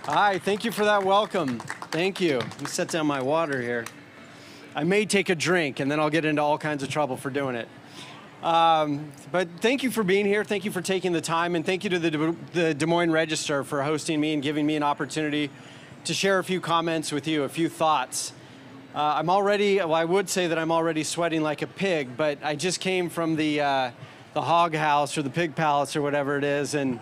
Hi, thank you for that welcome. Thank you. Let me set down my water here. I may take a drink and then I'll get into all kinds of trouble for doing it. But thank you for being here. Thank you for taking the time, and thank you to the Des Moines Register for hosting me and giving me an opportunity to share a few comments with you, a few thoughts. I would say that I'm already sweating like a pig, but I just came from the hog house or the pig palace or whatever it is, and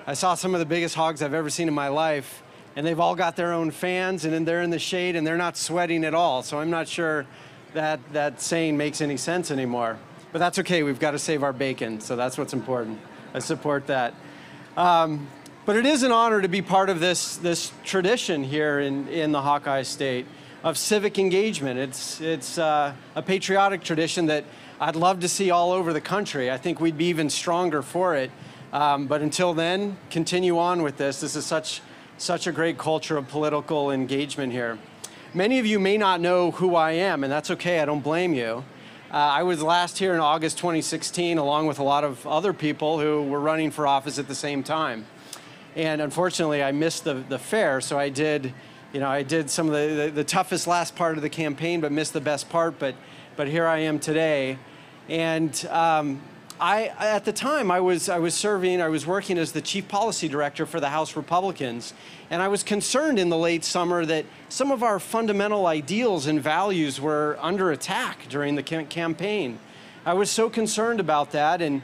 I saw some of the biggest hogs I've ever seen in my life, and they've all got their own fans, and then they're in the shade, and they're not sweating at all. So I'm not sure that saying makes any sense anymore. But that's okay, we've got to save our bacon, so that's what's important. I support that. But it is an honor to be part of this tradition here in the Hawkeye State of civic engagement. It's a patriotic tradition that I'd love to see all over the country. I think we'd be even stronger for it. But until then, continue on with this. This is such a great culture of political engagement here. Many of you may not know who I am, and that's okay, I don't blame you. I was last here in August 2016, along with a lot of other people who were running for office at the same time. And unfortunately, I missed the fair, so I did some of the toughest last part of the campaign, but missed the best part, but here I am today. And at the time, I was working as the chief policy director for the House Republicans, and I was concerned in the late summer that some of our fundamental ideals and values were under attack during the campaign. I was so concerned about that, and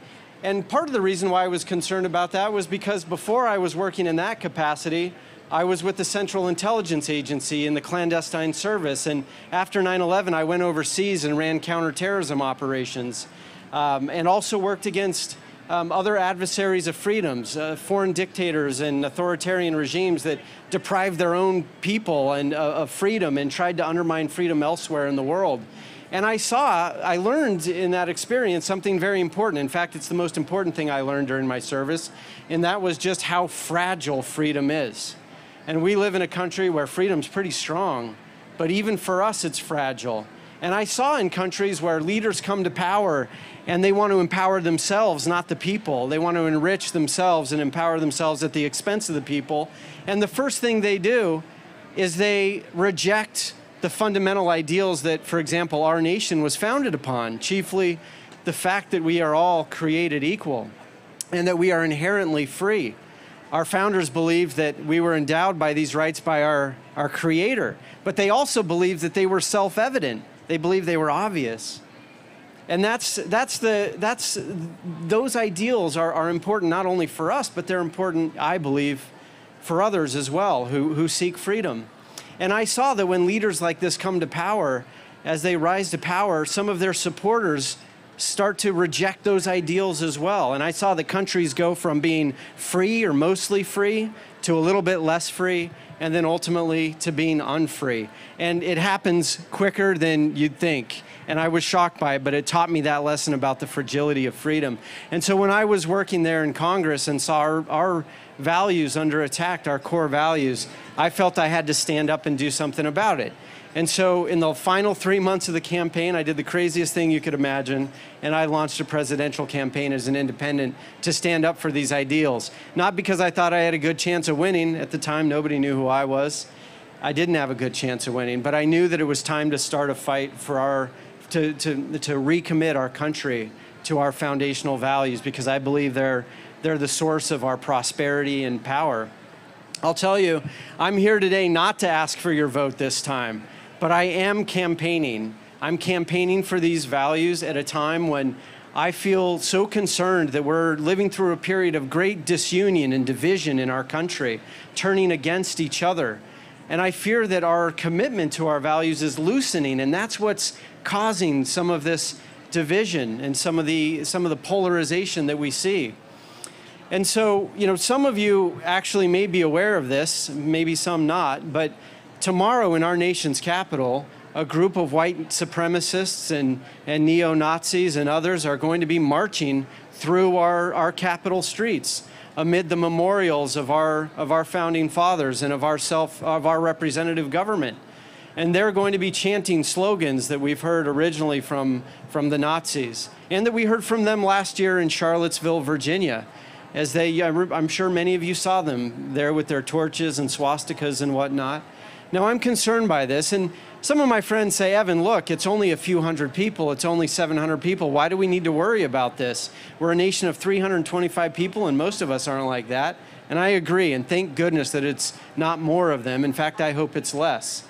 part of the reason why I was concerned about that was because before I was working in that capacity, I was with the Central Intelligence Agency in the clandestine service, and after 9/11, I went overseas and ran counterterrorism operations. And also worked against other adversaries of freedoms, foreign dictators and authoritarian regimes that deprived their own people of freedom and tried to undermine freedom elsewhere in the world. And I learned in that experience something very important. In fact, it's the most important thing I learned during my service, and that was just how fragile freedom is. And we live in a country where freedom's pretty strong, but even for us, it's fragile. And I saw in countries where leaders come to power and they want to empower themselves, not the people. They want to enrich themselves and empower themselves at the expense of the people. And the first thing they do is they reject the fundamental ideals that, for example, our nation was founded upon, chiefly the fact that we are all created equal and that we are inherently free. Our founders believed that we were endowed by these rights by our Creator, but they also believed that they were self-evident. They believed they were obvious. And those ideals are important not only for us, but they're important, I believe, for others as well who seek freedom. And I saw that when leaders like this come to power, as they rise to power, some of their supporters start to reject those ideals as well. And I saw that countries go from being free or mostly free to a little bit less free, and then ultimately to being unfree. And it happens quicker than you'd think. And I was shocked by it, but it taught me that lesson about the fragility of freedom. And so when I was working there in Congress and saw our values under attack, our core values, I felt I had to stand up and do something about it. And so in the final 3 months of the campaign, I did the craziest thing you could imagine, and I launched a presidential campaign as an independent to stand up for these ideals. Not because I thought I had a good chance of winning. At the time, nobody knew who I was. I didn't have a good chance of winning, but I knew that it was time to start a fight for to recommit our country to our foundational values, because I believe they're the source of our prosperity and power. I'll tell you, I'm here today not to ask for your vote this time, but I am campaigning. I'm campaigning for these values at a time when I feel so concerned that we're living through a period of great disunion and division in our country, turning against each other. And I fear that our commitment to our values is loosening, and that's what's causing some of this division and some of the polarization that we see. And so, some of you actually may be aware of this, maybe some not, but tomorrow in our nation's capital, a group of white supremacists and neo-Nazis and others are going to be marching through our capital streets amid the memorials of our founding fathers and of our representative government. And they're going to be chanting slogans that we've heard originally from the Nazis and that we heard from them last year in Charlottesville, Virginia. as I'm sure many of you saw them there with their torches and swastikas and whatnot. Now, I'm concerned by this, and some of my friends say, Evan, look, it's only a few hundred people, it's only 700 people, why do we need to worry about this? We're a nation of 325 people, and most of us aren't like that. And I agree, and thank goodness that it's not more of them. In fact, I hope it's less.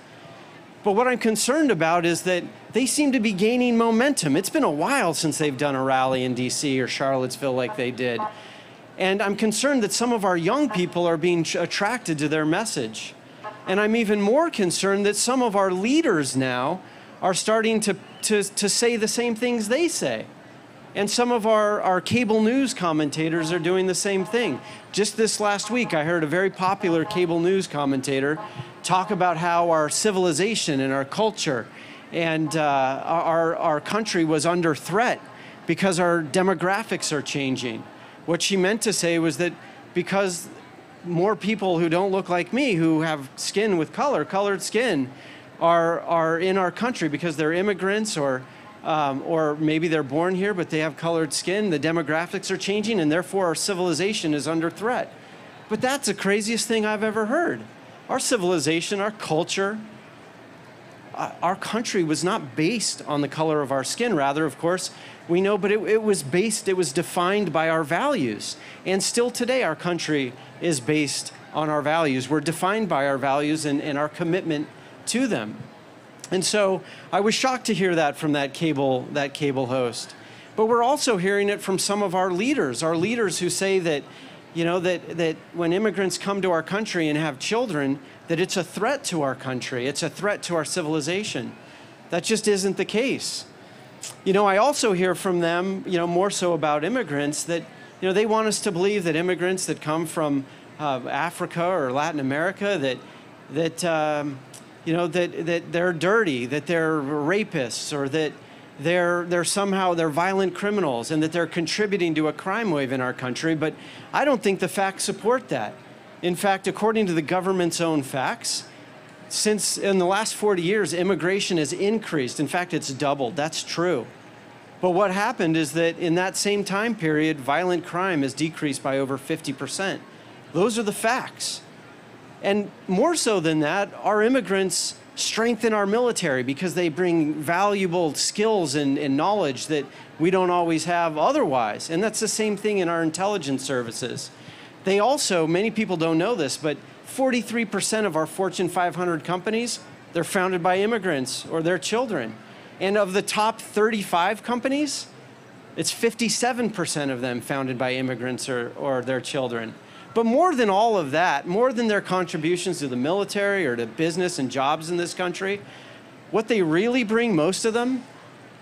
But what I'm concerned about is that they seem to be gaining momentum. It's been a while since they've done a rally in DC or Charlottesville like they did. And I'm concerned that some of our young people are being attracted to their message. And I'm even more concerned that some of our leaders now are starting to say the same things they say. And some of our cable news commentators are doing the same thing. Just this last week, I heard a very popular cable news commentator talk about how our civilization and our culture and our country was under threat because our demographics are changing. What she meant to say was that because more people who don't look like me, who have skin with colored skin, are in our country because they're immigrants or maybe they're born here, but they have colored skin. The demographics are changing, and therefore our civilization is under threat. But that's the craziest thing I've ever heard. Our civilization, our culture, our country was not based on the color of our skin. Rather, of course, we know, but it was defined by our values. And still today, our country is based on our values. We're defined by our values and our commitment to them. And so I was shocked to hear that from that cable host. But we're also hearing it from some of our leaders who say that, you know, that when immigrants come to our country and have children, that it's a threat to our country, it's a threat to our civilization. That just isn't the case. You know, I also hear from them, you know, more so about immigrants, that, you know, they want us to believe that immigrants that come from Africa or Latin America, that they're dirty, that they're rapists, or that they're violent criminals, and that they're contributing to a crime wave in our country. But I don't think the facts support that. In fact, according to the government's own facts, since in the last 40 years, immigration has increased. In fact, it's doubled. That's true. But what happened is that in that same time period, violent crime has decreased by over 50%. Those are the facts. And more so than that, our immigrants strengthen our military because they bring valuable skills and knowledge that we don't always have otherwise. And that's the same thing in our intelligence services. They also, many people don't know this, but 43% of our Fortune 500 companies, they're founded by immigrants or their children. And of the top 35 companies, it's 57% of them founded by immigrants or their children. But more than all of that, more than their contributions to the military or to business and jobs in this country, what they really bring, most of them,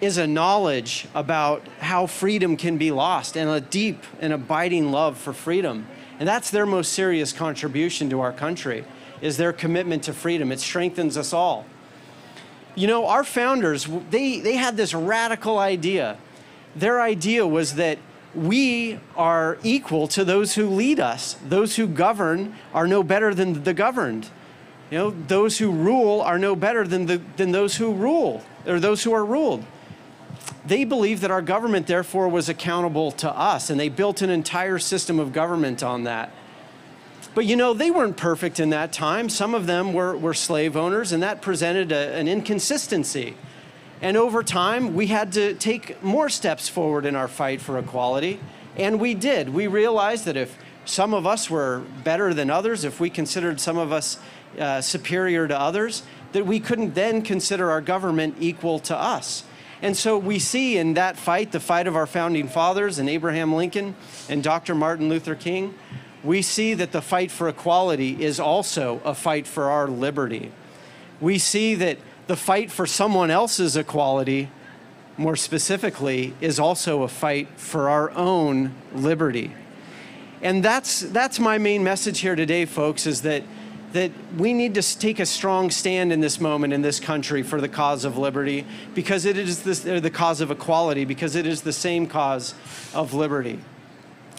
is a knowledge about how freedom can be lost and a deep and abiding love for freedom. And that's their most serious contribution to our country, is their commitment to freedom. It strengthens us all. You know, our founders, they had this radical idea. Their idea was that we are equal to those who lead us. Those who govern are no better than the governed. You know, those who rule are no better than those who rule, or those who are ruled. They believed that our government, therefore, was accountable to us, and they built an entire system of government on that. But, you know, they weren't perfect in that time. Some of them were slave owners, and that presented an inconsistency. And over time, we had to take more steps forward in our fight for equality, and we did. We realized that if some of us were better than others, if we considered some of us superior to others, that we couldn't then consider our government equal to us. And so we see in that fight, the fight of our founding fathers and Abraham Lincoln and Dr. Martin Luther King, we see that the fight for equality is also a fight for our liberty. We see that the fight for someone else's equality, more specifically, is also a fight for our own liberty. And that's my main message here today, folks, is that we need to take a strong stand in this moment in this country for the cause of liberty, because it is the cause of equality, because it is the same cause of liberty.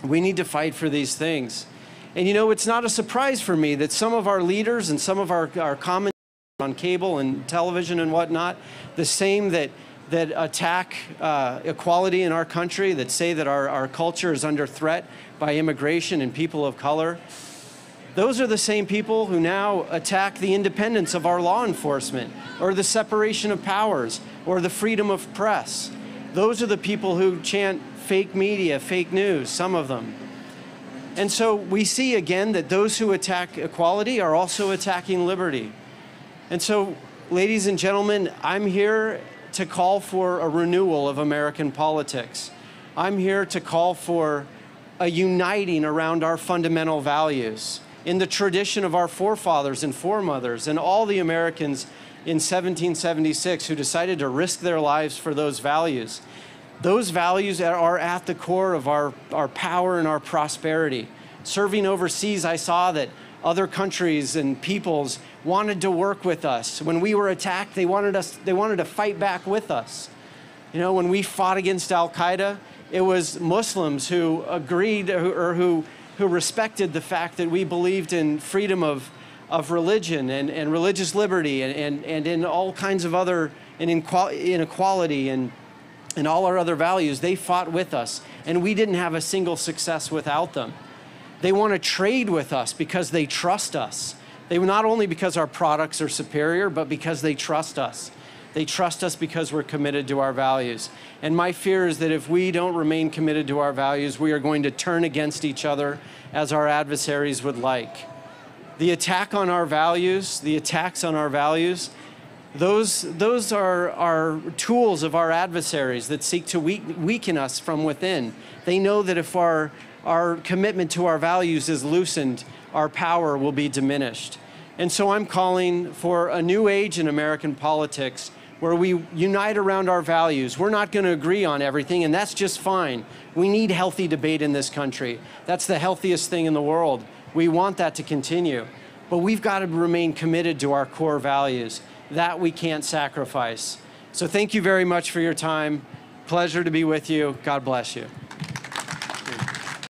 We need to fight for these things. And you know, it's not a surprise for me that some of our leaders and some of our commentators on cable and television and whatnot, the same that attack equality in our country, that say that our culture is under threat, by immigration and people of color. Those are the same people who now attack the independence of our law enforcement, or the separation of powers, or the freedom of press. Those are the people who chant fake media, fake news, some of them. And so we see again that those who attack equality are also attacking liberty. And so, ladies and gentlemen, I'm here to call for a renewal of American politics. I'm here to call for a uniting around our fundamental values in the tradition of our forefathers and foremothers and all the Americans in 1776 who decided to risk their lives for those values. Those values are at the core of our power and our prosperity. Serving overseas, I saw that other countries and peoples wanted to work with us. When we were attacked, they wanted to fight back with us. You know, when we fought against Al-Qaeda, it was Muslims who agreed or who respected the fact that we believed in freedom of religion and religious liberty and in all kinds of other inequality and all our other values. They fought with us, and we didn't have a single success without them. They want to trade with us because they trust us. They not only because our products are superior, but because they trust us. They trust us because we're committed to our values. And my fear is that if we don't remain committed to our values, we are going to turn against each other as our adversaries would like. The attack on our values, the attacks on our values, those are tools of our adversaries that seek to weaken us from within. They know that if our commitment to our values is loosened, our power will be diminished. And so I'm calling for a new age in American politics where we unite around our values. We're not going to agree on everything, and that's just fine. We need healthy debate in this country. That's the healthiest thing in the world. We want that to continue. But we've got to remain committed to our core values. That we can't sacrifice. So thank you very much for your time. Pleasure to be with you. God bless you.